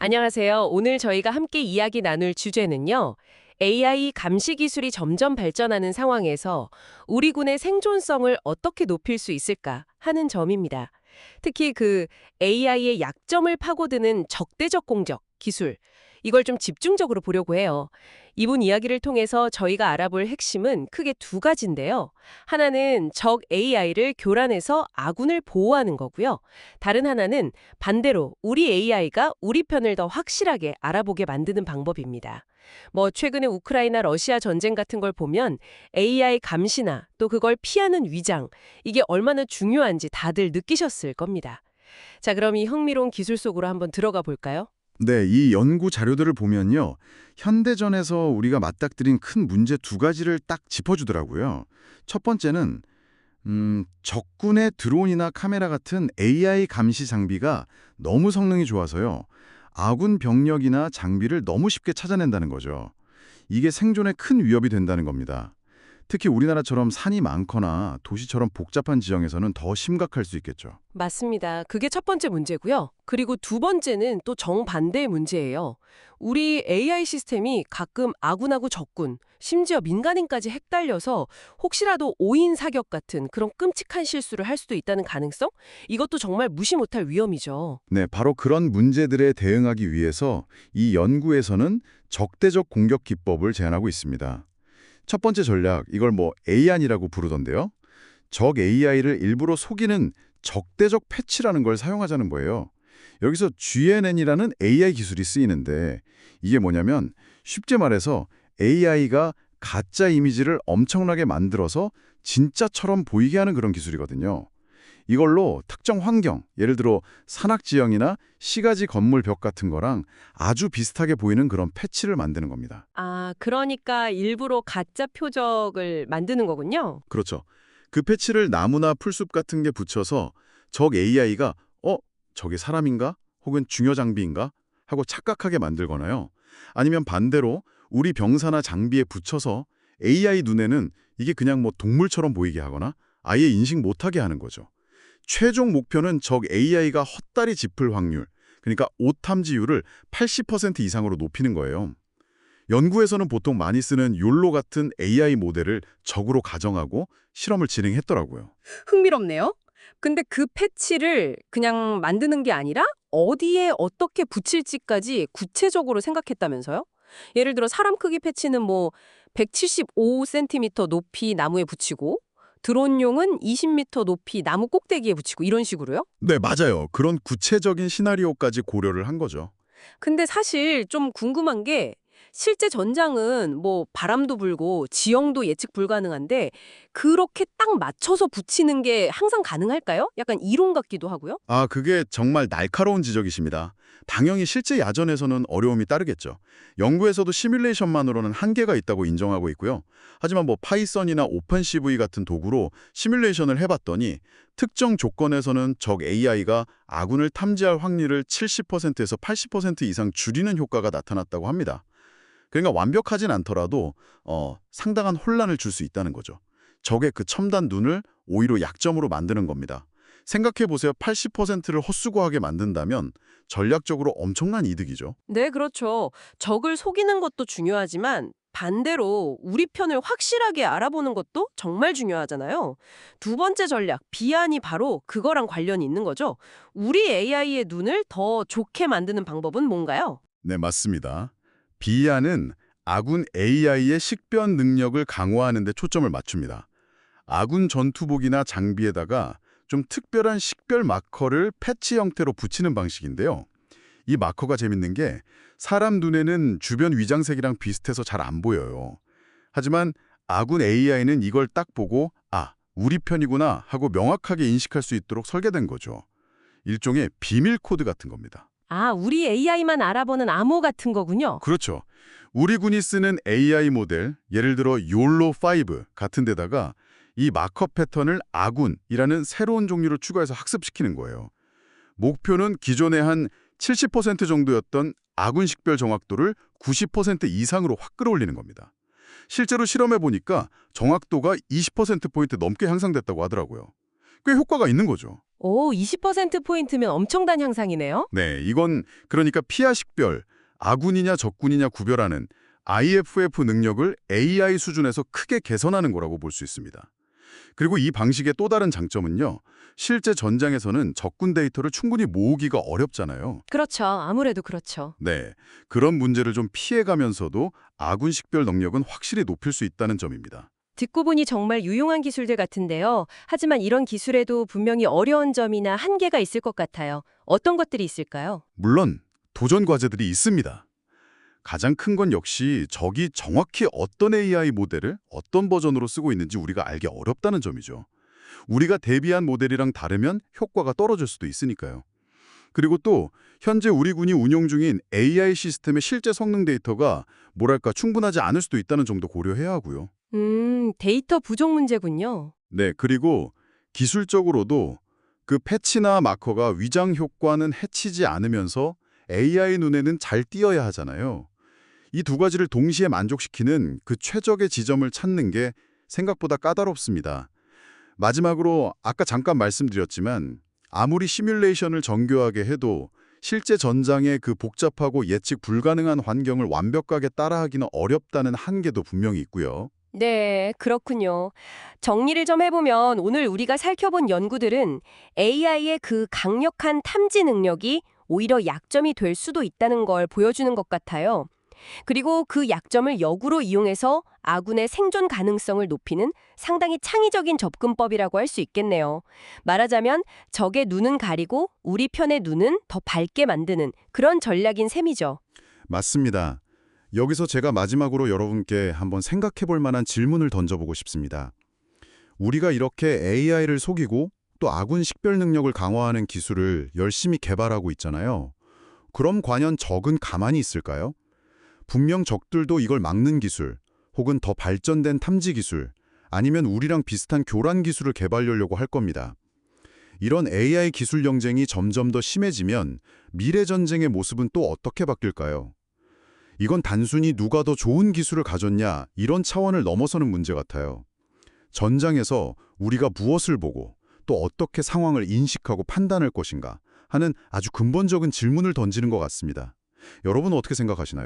안녕하세요. 오늘 저희가 함께 이야기 나눌 주제는요. AI 감시 기술이 점점 발전하는 상황에서 우리 군의 생존성을 어떻게 높일 수 있을까 하는 점입니다. 특히 AI의 약점을 파고드는 적대적 공격 기술, 이걸 좀 집중적으로 보려고 해요. 이분 이야기를 통해서 저희가 알아볼 핵심은 크게 두 가지인데요. 하나는 적 AI를 교란해서 아군을 보호하는 거고요. 다른 하나는 반대로 우리 AI가 우리 편을 더 확실하게 알아보게 만드는 방법입니다. 최근에 우크라이나 러시아 전쟁 같은 걸 보면 AI 감시나 또 그걸 피하는 위장, 이게 얼마나 중요한지 다들 느끼셨을 겁니다. 자, 그럼 이 흥미로운 기술 속으로 한번 들어가 볼까요? 네, 이 연구 자료들을 보면요. 현대전에서 우리가 맞닥뜨린 큰 문제 두 가지를 딱 짚어주더라고요. 첫 번째는 적군의 드론이나 카메라 같은 AI 감시 장비가 너무 성능이 좋아서요. 아군 병력이나 장비를 너무 쉽게 찾아낸다는 거죠. 이게 생존에 큰 위협이 된다는 겁니다. 특히 우리나라처럼 산이 많거나 도시처럼 복잡한 지형에서는 더 심각할 수 있겠죠. 맞습니다. 그게 첫 번째 문제고요. 그리고 두 번째는 또 정반대의 문제예요. 우리 AI 시스템이 가끔 아군하고 적군, 심지어 민간인까지 헷갈려서 혹시라도 오인 사격 같은 그런 끔찍한 실수를 할 수도 있다는 가능성? 이것도 정말 무시 못할 위험이죠. 네, 바로 그런 문제들에 대응하기 위해서 이 연구에서는 적대적 공격 기법을 제안하고 있습니다. 첫 번째 전략, 이걸 AI이라고 부르던데요. 적 AI를 일부러 속이는 적대적 패치라는 걸 사용하자는 거예요. 여기서 GNN이라는 AI 기술이 쓰이는데 이게 뭐냐면 쉽게 말해서 AI가 가짜 이미지를 엄청나게 만들어서 진짜처럼 보이게 하는 그런 기술이거든요. 이걸로 특정 환경, 예를 들어 산악지형이나 시가지 건물 벽 같은 거랑 아주 비슷하게 보이는 그런 패치를 만드는 겁니다. 아, 그러니까 일부러 가짜 표적을 만드는 거군요. 그렇죠. 그 패치를 나무나 풀숲 같은 게 붙여서 적 AI가 저게 사람인가? 혹은 중요 장비인가? 하고 착각하게 만들거나요. 아니면 반대로 우리 병사나 장비에 붙여서 AI 눈에는 이게 그냥 동물처럼 보이게 하거나 아예 인식 못하게 하는 거죠. 최종 목표는 적 AI가 헛다리 짚을 확률, 그러니까 오탐지율을 80% 이상으로 높이는 거예요. 연구에서는 보통 많이 쓰는 욜로 같은 AI 모델을 적으로 가정하고 실험을 진행했더라고요. 흥미롭네요. 근데 그 패치를 그냥 만드는 게 아니라 어디에 어떻게 붙일지까지 구체적으로 생각했다면서요? 예를 들어 사람 크기 패치는 175cm 높이 나무에 붙이고 드론용은 20m 높이 나무 꼭대기에 붙이고 이런 식으로요? 네, 맞아요. 그런 구체적인 시나리오까지 고려를 한 거죠. 근데 사실 좀 궁금한 게 실제 전장은 바람도 불고 지형도 예측 불가능한데 그렇게 딱 맞춰서 붙이는 게 항상 가능할까요? 약간 이론 같기도 하고요. 아, 그게 정말 날카로운 지적이십니다. 당연히 실제 야전에서는 어려움이 따르겠죠. 연구에서도 시뮬레이션만으로는 한계가 있다고 인정하고 있고요. 하지만 파이썬이나 오픈CV 같은 도구로 시뮬레이션을 해봤더니 특정 조건에서는 적 AI가 아군을 탐지할 확률을 70%에서 80% 이상 줄이는 효과가 나타났다고 합니다. 그러니까 완벽하진 않더라도 상당한 혼란을 줄 수 있다는 거죠. 적의 그 첨단 눈을 오히려 약점으로 만드는 겁니다. 생각해보세요. 80%를 헛수고하게 만든다면 전략적으로 엄청난 이득이죠. 네, 그렇죠. 적을 속이는 것도 중요하지만 반대로 우리 편을 확실하게 알아보는 것도 정말 중요하잖아요. 두 번째 전략, 비안이 바로 그거랑 관련이 있는 거죠. 우리 AI의 눈을 더 좋게 만드는 방법은 뭔가요? 네, 맞습니다. 비아는 아군 AI의 식변 능력을 강화하는 데 초점을 맞춥니다. 아군 전투복이나 장비에다가 좀 특별한 식별 마커를 패치 형태로 붙이는 방식인데요. 이 마커가 재밌는 게 사람 눈에는 주변 위장색이랑 비슷해서 잘 안 보여요. 하지만 아군 AI는 이걸 딱 보고 우리 편이구나 하고 명확하게 인식할 수 있도록 설계된 거죠. 일종의 비밀 코드 같은 겁니다. 아, 우리 AI만 알아보는 암호 같은 거군요. 그렇죠. 우리 군이 쓰는 AI 모델, 예를 들어 욜로5 같은 데다가 이 마커 패턴을 아군이라는 새로운 종류로 추가해서 학습시키는 거예요. 목표는 기존의 한 70% 정도였던 아군 식별 정확도를 90% 이상으로 확 끌어올리는 겁니다. 실제로 실험해보니까 정확도가 20%포인트 넘게 향상됐다고 하더라고요. 꽤 효과가 있는 거죠. 오, 20%포인트면 엄청난 향상이네요. 네, 이건 그러니까 피하 식별, 아군이냐 적군이냐 구별하는 IFF 능력을 AI 수준에서 크게 개선하는 거라고 볼 수 있습니다. 그리고 이 방식의 또 다른 장점은요. 실제 전장에서는 적군 데이터를 충분히 모으기가 어렵잖아요. 그렇죠. 아무래도 그렇죠. 네, 그런 문제를 좀 피해가면서도 아군 식별 능력은 확실히 높일 수 있다는 점입니다. 듣고 보니 정말 유용한 기술들 같은데요. 하지만 이런 기술에도 분명히 어려운 점이나 한계가 있을 것 같아요. 어떤 것들이 있을까요? 물론 도전 과제들이 있습니다. 가장 큰 건 역시 적이 정확히 어떤 AI 모델을 어떤 버전으로 쓰고 있는지 우리가 알기 어렵다는 점이죠. 우리가 대비한 모델이랑 다르면 효과가 떨어질 수도 있으니까요. 그리고 또 현재 우리 군이 운용 중인 AI 시스템의 실제 성능 데이터가 뭐랄까 충분하지 않을 수도 있다는 점도 고려해야 하고요. 데이터 부족 문제군요. 네, 그리고 기술적으로도 그 패치나 마커가 위장 효과는 해치지 않으면서 AI 눈에는 잘 띄어야 하잖아요. 이 두 가지를 동시에 만족시키는 그 최적의 지점을 찾는 게 생각보다 까다롭습니다. 마지막으로 아까 잠깐 말씀드렸지만 아무리 시뮬레이션을 정교하게 해도 실제 전장의 그 복잡하고 예측 불가능한 환경을 완벽하게 따라하기는 어렵다는 한계도 분명히 있고요. 네, 그렇군요. 정리를 좀 해보면 오늘 우리가 살펴본 연구들은 AI의 그 강력한 탐지 능력이 오히려 약점이 될 수도 있다는 걸 보여주는 것 같아요. 그리고 그 약점을 역으로 이용해서 아군의 생존 가능성을 높이는 상당히 창의적인 접근법이라고 할 수 있겠네요. 말하자면 적의 눈은 가리고 우리 편의 눈은 더 밝게 만드는 그런 전략인 셈이죠. 맞습니다. 여기서 제가 마지막으로 여러분께 한번 생각해 볼 만한 질문을 던져보고 싶습니다. 우리가 이렇게 AI를 속이고 또 아군 식별 능력을 강화하는 기술을 열심히 개발하고 있잖아요. 그럼 과연 적은 가만히 있을까요? 분명 적들도 이걸 막는 기술, 혹은 더 발전된 탐지 기술, 아니면 우리랑 비슷한 교란 기술을 개발하려고 할 겁니다. 이런 AI 기술 경쟁이 점점 더 심해지면 미래 전쟁의 모습은 또 어떻게 바뀔까요? 이건 단순히 누가 더 좋은 기술을 가졌냐 이런 차원을 넘어서는 문제 같아요. 전장에서 우리가 무엇을 보고 또 어떻게 상황을 인식하고 판단할 것인가 하는 아주 근본적인 질문을 던지는 것 같습니다. 여러분은 어떻게 생각하시나요?